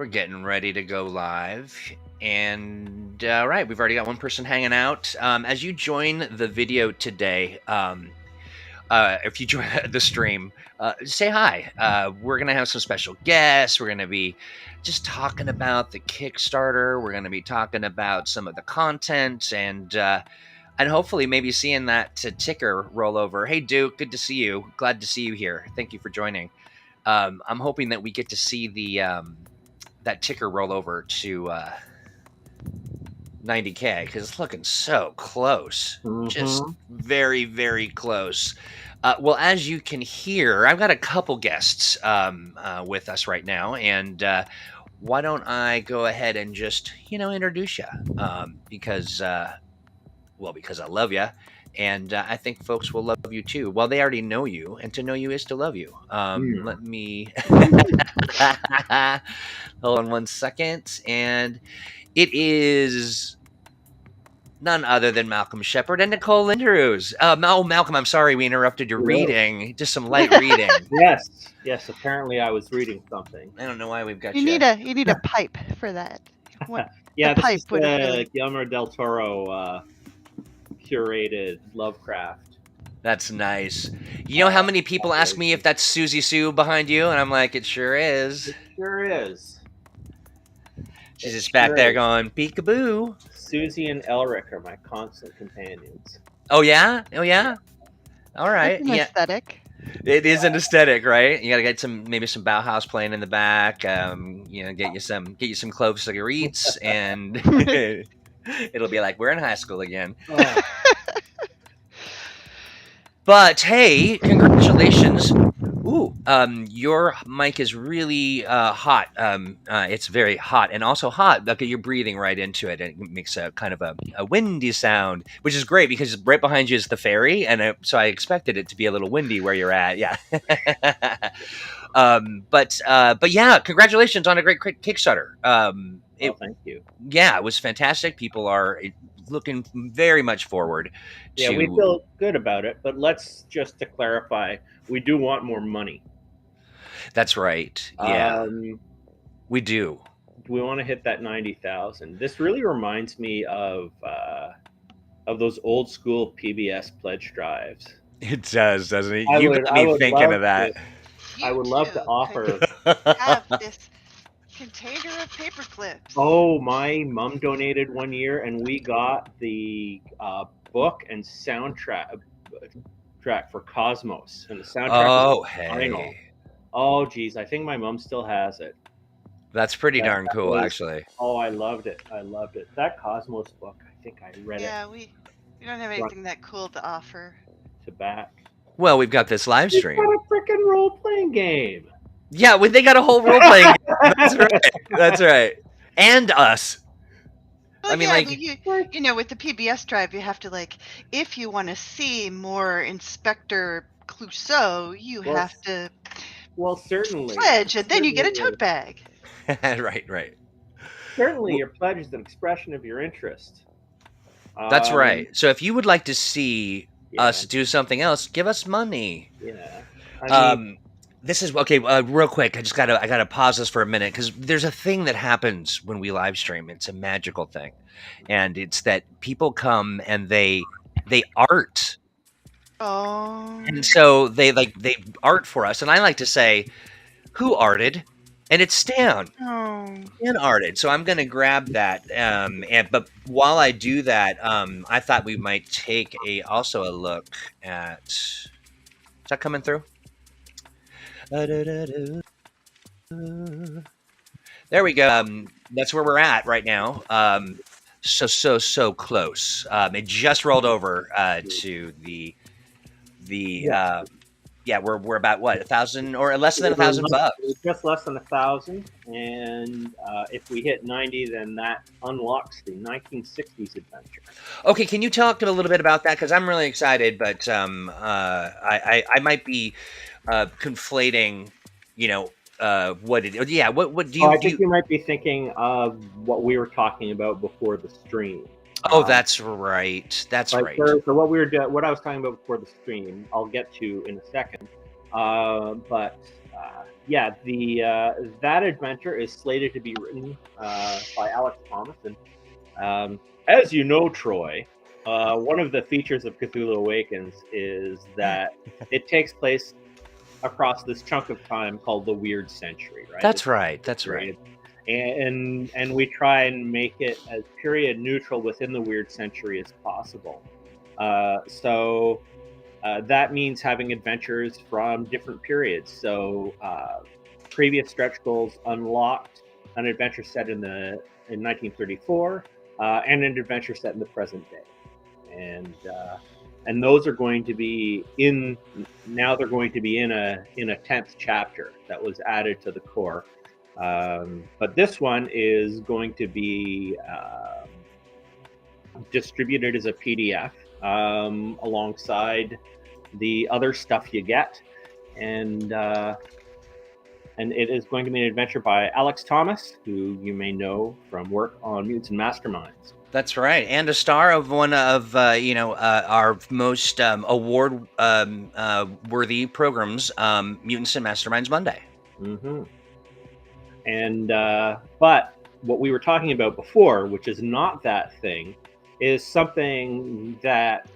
We're getting ready to go live. And all right, we've already got one person hanging out. As you join the video today, if you join the stream, say hi. We're going to have some special guests. We're going to be just talking about the Kickstarter. We're going to be talking about some of the content and hopefully maybe seeing that ticker roll over. Hey, Duke, good to see you. Glad to see you here. Thank you for joining. I'm hoping that we get to see the that ticker roll over to 90K because it's looking so close. Just very, very close. Well, as you can hear, I've got a couple guests with us right now, and why don't I go ahead and just introduce you because I love you. And I think folks will love you too. Well, they already know you, and to know you is to love you. Let me hold on one second. And it is none other than Malcolm Shepard and Nicole Linderoos. Malcolm, I'm sorry we interrupted your reading. Just some light reading. Yes. Apparently, I was reading something. I don't know why we've got you. Need a pipe for that. Yeah, this is the Guillermo del Toro curated Lovecraft. That's nice. You know how many people ask me if that's Susie Sue behind you, and I'm like, it sure is. It sure is. She's just back there going peekaboo. Susie and Elric are my constant companions. Oh yeah. All right. It's an aesthetic. It is an aesthetic, right? You gotta get maybe some Bauhaus playing in the back. Get you some clove cigarettes, and it'll be like we're in high school again. Oh. But hey, congratulations! Ooh, your mic is really hot. It's very hot and also hot. Look, you're breathing right into it. It makes a kind of a windy sound, which is great because right behind you is the ferry, and so I expected it to be a little windy where you're at. Yeah. But yeah, congratulations on a great Kickstarter. Thank you. Yeah, it was fantastic. People are looking very much forward. Yeah, we feel good about it, but let's just to clarify, we do want more money. That's right. Yeah, we do. We want to hit that 90,000. This really reminds me of those old school PBS pledge drives. It does, doesn't it? You got me thinking of that. I would love to offer. Have this container of paper clips. Oh, my mom donated one year, and we got the book and soundtrack for Cosmos, and the soundtrack. Oh, hey. Oh, geez, I think my mom still has it. That's pretty darn cool, actually. Oh, I loved it. That Cosmos book, I think I read it. Yeah, we don't have anything that cool to offer. To back. Well, we've got this live stream. We've got a freaking role-playing game. Yeah, they got a whole role-playing game. That's right. That's right. And us. Well, I mean, with the PBS drive, you have to if you want to see more Inspector Clouseau, you have to. Well, certainly. Pledge, and then you get a tote bag. Right. Certainly, your pledge is an expression of your interest. That's right. So if you would like to see us do something else, give us money. Yeah. I mean, this is okay. Real quick, I gotta pause this for a minute because there's a thing that happens when we live stream. It's a magical thing, and it's that people come and they art. Oh. And so they art for us, and I like to say, "Who arted?" And it's Stan. Oh. Stan arted. So I'm gonna grab that. But while I do that, I thought we might take also a look at. Is that coming through? There we go. That's where we're at right now. So close. It just rolled over to the we're about what, 1,000 or less than $1,000. Just less than 1,000, and if we hit 90, then that unlocks the 1960s adventure. Okay, can you talk a little bit about that? Because I'm really excited, but I might be conflating, what do you? I think you might be thinking of what we were talking about before the stream. Oh, that's right. That's right. So what I was talking about before the stream, I'll get to in a second. But yeah, that adventure is slated to be written by Alex Thomas. And as you know, Troy, one of the features of Cthulhu Awakens is that it takes place across this chunk of time called the Weird Century, right? That's right. That's right. And we try and make it as period neutral within the Weird Century as possible. So that means having adventures from different periods. So previous stretch goals unlocked an adventure set in 1934 and an adventure set in the present day, and those are going to be in now. They're going to be in a 10th chapter that was added to the core. But this one is going to be distributed as a PDF alongside the other stuff you get, and it is going to be an adventure by Alex Thomas, who you may know from work on Mutants and Masterminds. That's right, and a star of one of our most award worthy programs, Mutants and Masterminds Monday. Mm-hmm. And but what we were talking about before, which is not that thing, is something that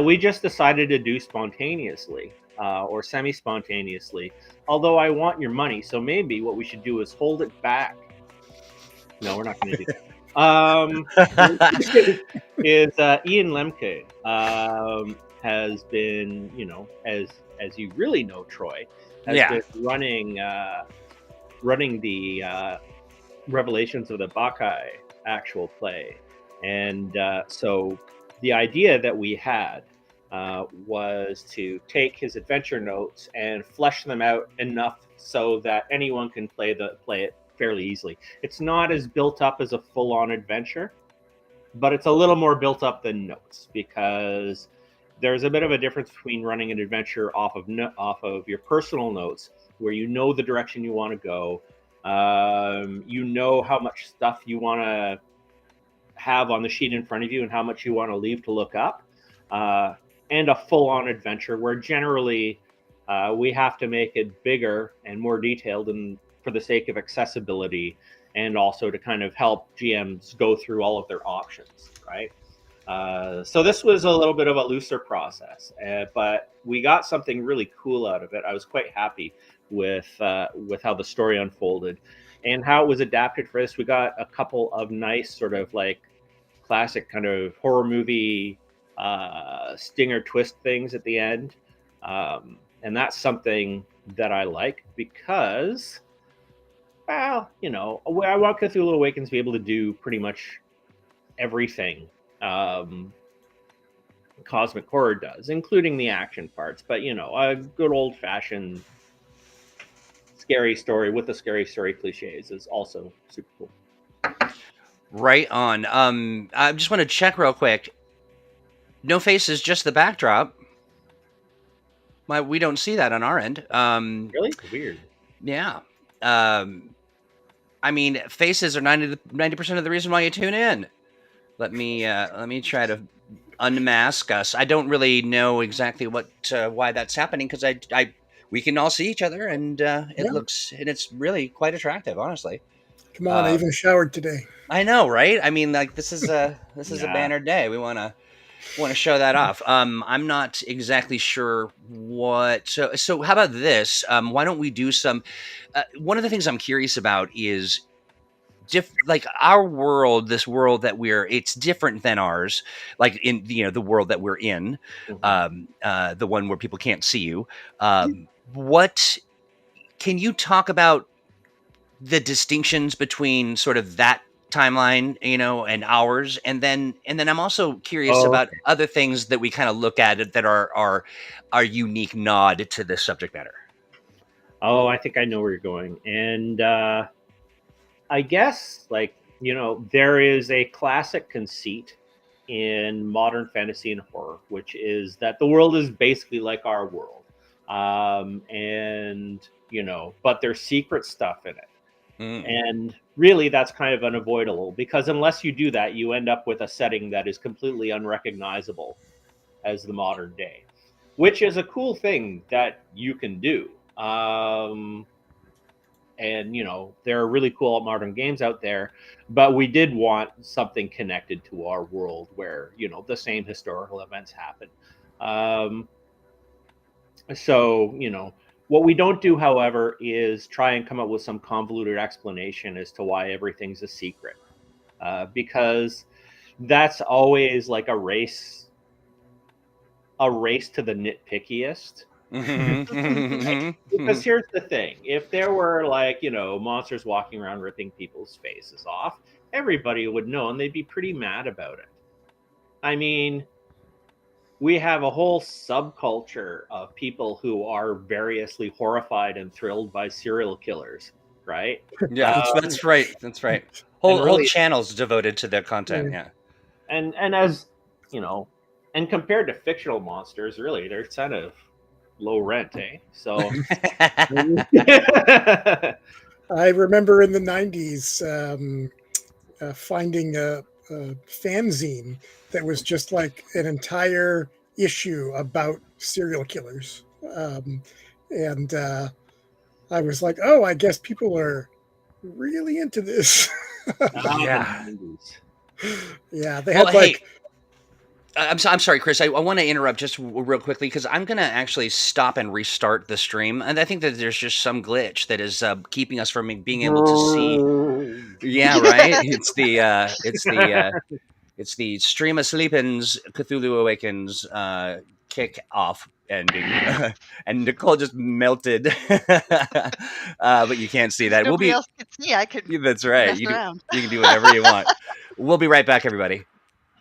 we just decided to do spontaneously or semi-spontaneously. Although I want your money, so maybe what we should do is hold it back. No, we're not going to do that. Is Ian Lemke has been, as you really know, Troy, has been running the Revelations of the Bacchae actual play. And so the idea that we had was to take his adventure notes and flesh them out enough so that anyone can play it fairly easily. It's not as built up as a full-on adventure, but it's a little more built up than notes, because there's a bit of a difference between running an adventure off of your personal notes, where you know the direction you want to go, you know how much stuff you want to have on the sheet in front of you and how much you want to leave to look up, and a full-on adventure where generally we have to make it bigger and more detailed, and for the sake of accessibility, and also to kind of help GMs go through all of their options, right? So this was a little bit of a looser process, but we got something really cool out of it. I was quite happy with how the story unfolded and how it was adapted for this. We got a couple of nice sort of like classic kind of horror movie stinger twist things at the end. And that's something that I like, because, well, I want Cthulhu Awakens to be able to do pretty much everything cosmic horror does, including the action parts. But, a good old-fashioned scary story with the scary story cliches is also super cool. Right on. I just want to check real quick. No faces, just the backdrop. We don't see that on our end. Really? Weird. Yeah. I mean, faces are 90% of the reason why you tune in. Let me try to unmask us. I don't really know exactly why that's happening, because we can all see each other, and it's really quite attractive, honestly. Come on, I even showered today. I know, right? I mean, like, this is a banner day. We want to show that off. I'm not exactly sure what. So how about this? Why don't we do some? One of the things I'm curious about is like our world, this world that it's different than ours. Like in the world that we're in, the one where people can't see you. What can you talk about the distinctions between sort of that timeline, and ours, and then I'm also curious about other things that we kind of look at that are unique nod to this subject matter. I think I know where you're going. And I guess, there is a classic conceit in modern fantasy and horror, which is that the world is basically like our world, but there's secret stuff in it. And really, that's kind of unavoidable, because unless you do that, you end up with a setting that is completely unrecognizable as the modern day. which is a cool thing that you can do. And there are really cool modern games out there, but we did want something connected to our world where the same historical events happen. So what we don't do, however, is try and come up with some convoluted explanation as to why everything's a secret, because that's always like a race to the nitpickiest. Because here's the thing: if there were monsters walking around ripping people's faces off, everybody would know, and they'd be pretty mad about it. I mean, we have a whole subculture of people who are variously horrified and thrilled by serial killers, right? Yeah, that's right. That's right. Whole channels devoted to their content. Yeah. And as and compared to fictional monsters, really, they're kind of low rent, eh? So I remember in the 90s finding a fanzine that was just like an entire issue about serial killers. And I was like, oh, I guess people are really into this. Yeah. Yeah, they had like... Hey, I'm sorry, Chris. I want to interrupt just real quickly because I'm going to actually stop and restart the stream. And I think that there's just some glitch that is keeping us from being able to see. Yeah, right. It's the Stream of Sleepin's Cthulhu Awakens kick off ending, and Nicole just melted. But you can't see that. Nobody else can see. I could. That's right. Mess around. You can do whatever you want. We'll be right back, everybody.